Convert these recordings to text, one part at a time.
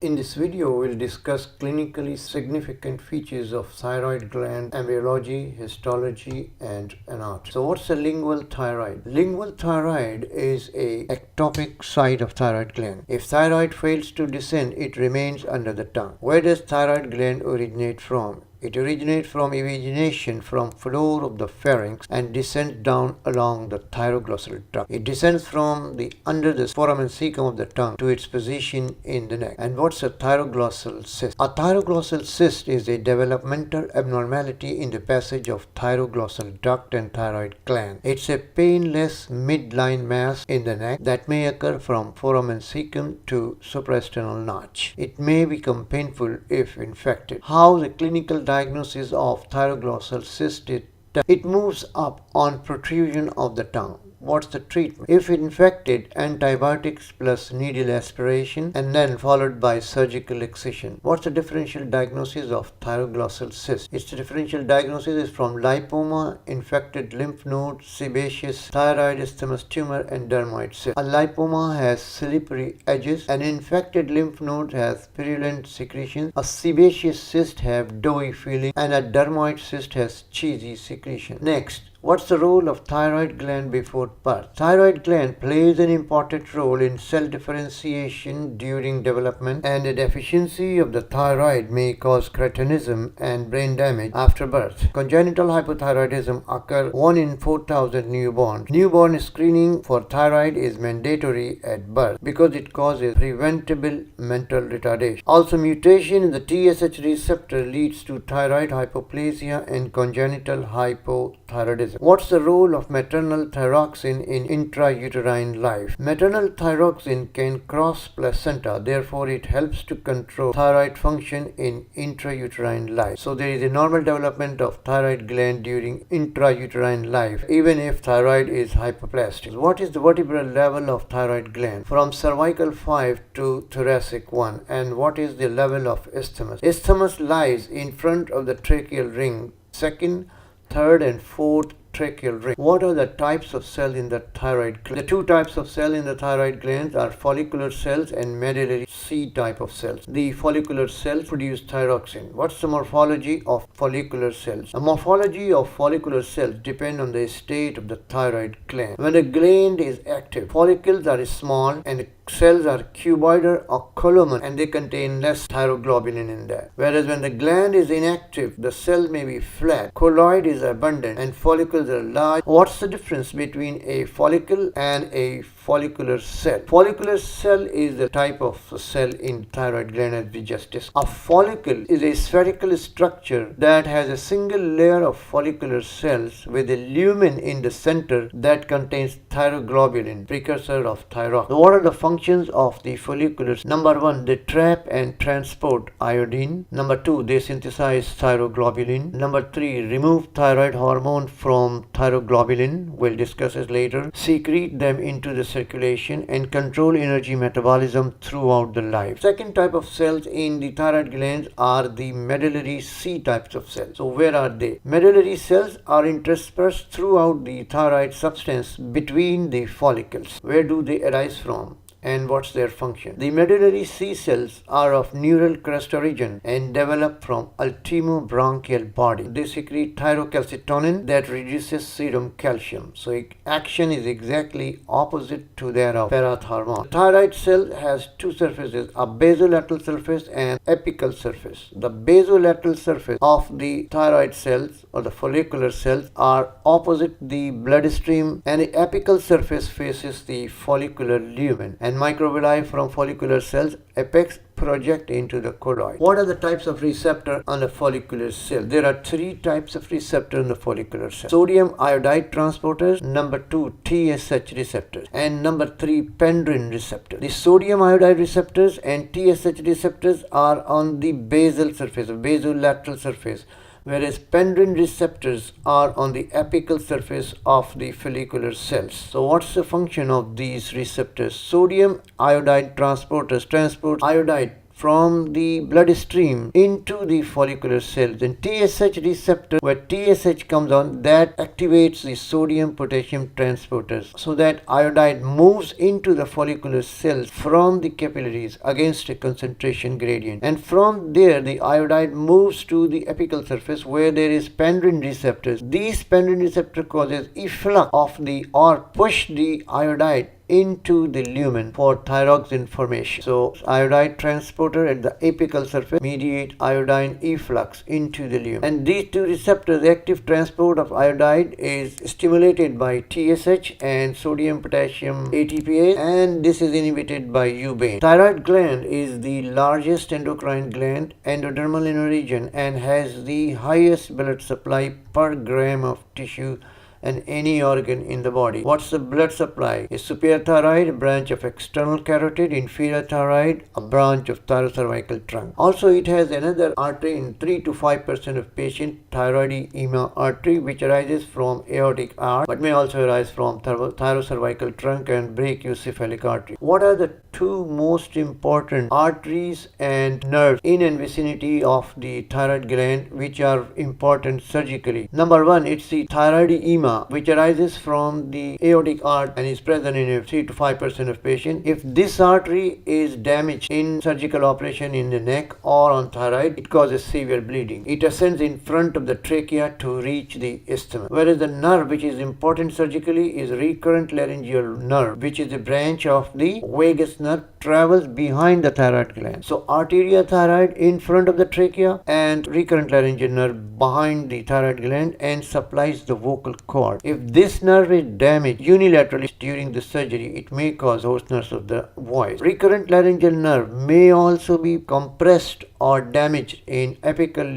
In this video, we'll discuss clinically significant features of thyroid gland, embryology, histology, and anatomy. So what's a lingual thyroid? Lingual thyroid is a ectopic site of thyroid gland. If thyroid fails to descend, it remains under the tongue. Where does thyroid gland originate from? It originates from evagination from floor of the pharynx and descends down along the thyroglossal tract. It descends from the under the foramen cecum of the tongue to its position in the neck. And what's a thyroglossal cyst? A thyroglossal cyst is a developmental abnormality in the passage of thyroglossal duct and thyroid gland. It's a painless midline mass in the neck that may occur from foramen cecum to suprasternal notch. It may become painful if infected. How the clinical diagnosis of thyroglossal cyst is done? It moves up on protrusion of the tongue. What's the treatment? If infected, antibiotics plus needle aspiration and then followed by surgical excision. What's the differential diagnosis of thyroglossal cyst? Its differential diagnosis is from lipoma, infected lymph node, sebaceous thyroid isthmus tumor, and dermoid cyst. A lipoma has slippery edges. An infected lymph node has purulent secretions. A sebaceous cyst has doughy feeling, and a dermoid cyst has cheesy secretion. Next, what's the role of thyroid gland before birth? Thyroid gland plays an important role in cell differentiation during development, and a deficiency of the thyroid may cause cretinism and brain damage after birth. Congenital hypothyroidism occurs 1 in 4,000 newborns. Newborn screening for thyroid is mandatory at birth because it causes preventable mental retardation. Also, mutation in the TSH receptor leads to thyroid hypoplasia and congenital hypothyroidism. What's the role of maternal thyroxine in intrauterine life? Maternal thyroxine can cross placenta, therefore it helps to control thyroid function in intrauterine life. So there is a normal development of thyroid gland during intrauterine life, even if thyroid is hypoplastic. What is the vertebral level of thyroid gland? From cervical 5 to thoracic 1. And what is the level of isthmus? Isthmus lies in front of the tracheal ring, second, third, and fourth tracheal ring. What are the types of cells in the thyroid gland? The two types of cells in the thyroid glands are follicular cells and medullary C type of cells. The follicular cells produce thyroxine. What's the morphology of follicular cells? The morphology of follicular cells depend on the state of the thyroid gland. When the gland is active, follicles are small and the cells are cuboidal or columnar, and they contain less thyroglobulin in there. Whereas when the gland is inactive, the cell may be flat, colloid is abundant, and follicles are large. What's the difference between a follicle and a follicular cell? Follicular cell is the type of cell in thyroid gland as we just discussed. A follicle is a spherical structure that has a single layer of follicular cells with a lumen in the center that contains thyroglobulin, precursor of thyroid. So what are the functions of the folliculars? Number 1, they trap and transport iodine. Number 2, they synthesize thyroglobulin. Number 3, remove thyroid hormone from thyroglobulin. We'll discuss it later. Secrete them into the circulation and control energy metabolism throughout the life. Second type of cells in the thyroid glands are the medullary C types of cells. So where are they? Medullary cells are interspersed throughout the thyroid substance between the follicles. Where do they arise from? And what's their function? The medullary C cells are of neural crest origin and develop from ultimobranchial body. They secrete thyrocalcitonin that reduces serum calcium. So action is exactly opposite to that of parathormone. The thyroid cell has two surfaces, a basolateral surface and apical surface. The basolateral surface of the thyroid cells or the follicular cells are opposite the bloodstream, and the apical surface faces the follicular lumen. And microvilli from follicular cells apex project into the colloid. What are the types of receptor on the follicular cell? There are 3 types of receptor in the follicular cell. Sodium iodide transporters, number 2 TSH receptors, and number 3 pendrin receptors. The sodium iodide receptors and TSH receptors are on the basal surface, basolateral surface, whereas pendrin receptors are on the apical surface of the follicular cells. So what's the function of these receptors? Sodium iodide transporters transport iodide from the bloodstream into the follicular cells. And TSH receptor, where TSH comes on, that activates the sodium potassium transporters so that iodide moves into the follicular cells from the capillaries against a concentration gradient. And from there, the iodide moves to the apical surface where there is pendrin receptors. These pendrin receptor causes efflux of the or push the iodide into the lumen for thyroxine formation. So iodide transporter at the apical surface mediate iodine efflux into the lumen. And these two receptors, the active transport of iodide is stimulated by TSH and sodium potassium ATPase, and this is inhibited by uBAN. Thyroid gland is the largest endocrine gland, endodermal in origin, and has the highest blood supply per gram of tissue and any organ in the body. What's the blood supply? A superior thyroid, a branch of external carotid, inferior thyroid, a branch of thyrocervical trunk. Also, it has another artery in 3 to 5% of patients, thyroidema artery, which arises from aortic arch, but may also arise from thyrocervical trunk and brachiocephalic artery. What are the two most important arteries and nerves in and vicinity of the thyroid gland which are important surgically? Number one, it's the thyroidema, which arises from the aortic arch and is present in 3 to 5% of patients. If this artery is damaged in surgical operation in the neck or on thyroid, it causes severe bleeding. It ascends in front of the trachea to reach the isthmus. Whereas the nerve which is important surgically is recurrent laryngeal nerve, which is a branch of the vagus nerve, travels behind the thyroid gland. So arterial thyroid in front of the trachea and recurrent laryngeal nerve behind the thyroid gland and supplies the vocal cord. If this nerve is damaged unilaterally during the surgery, it may cause hoarseness of the voice. Recurrent laryngeal nerve may also be compressed or damaged in apical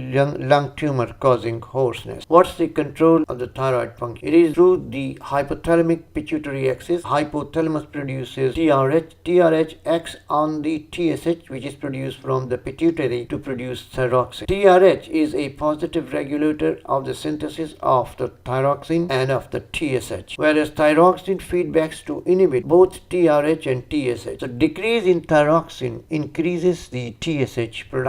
lung tumor causing hoarseness. What's the control of the thyroid function? It is through the hypothalamic pituitary axis. Hypothalamus produces TRH. TRH acts on the TSH, which is produced from the pituitary to produce thyroxine. TRH is a positive regulator of the synthesis of the thyroxine and of the TSH, whereas thyroxine feedbacks to inhibit both TRH and TSH. So decrease in thyroxine increases the TSH production.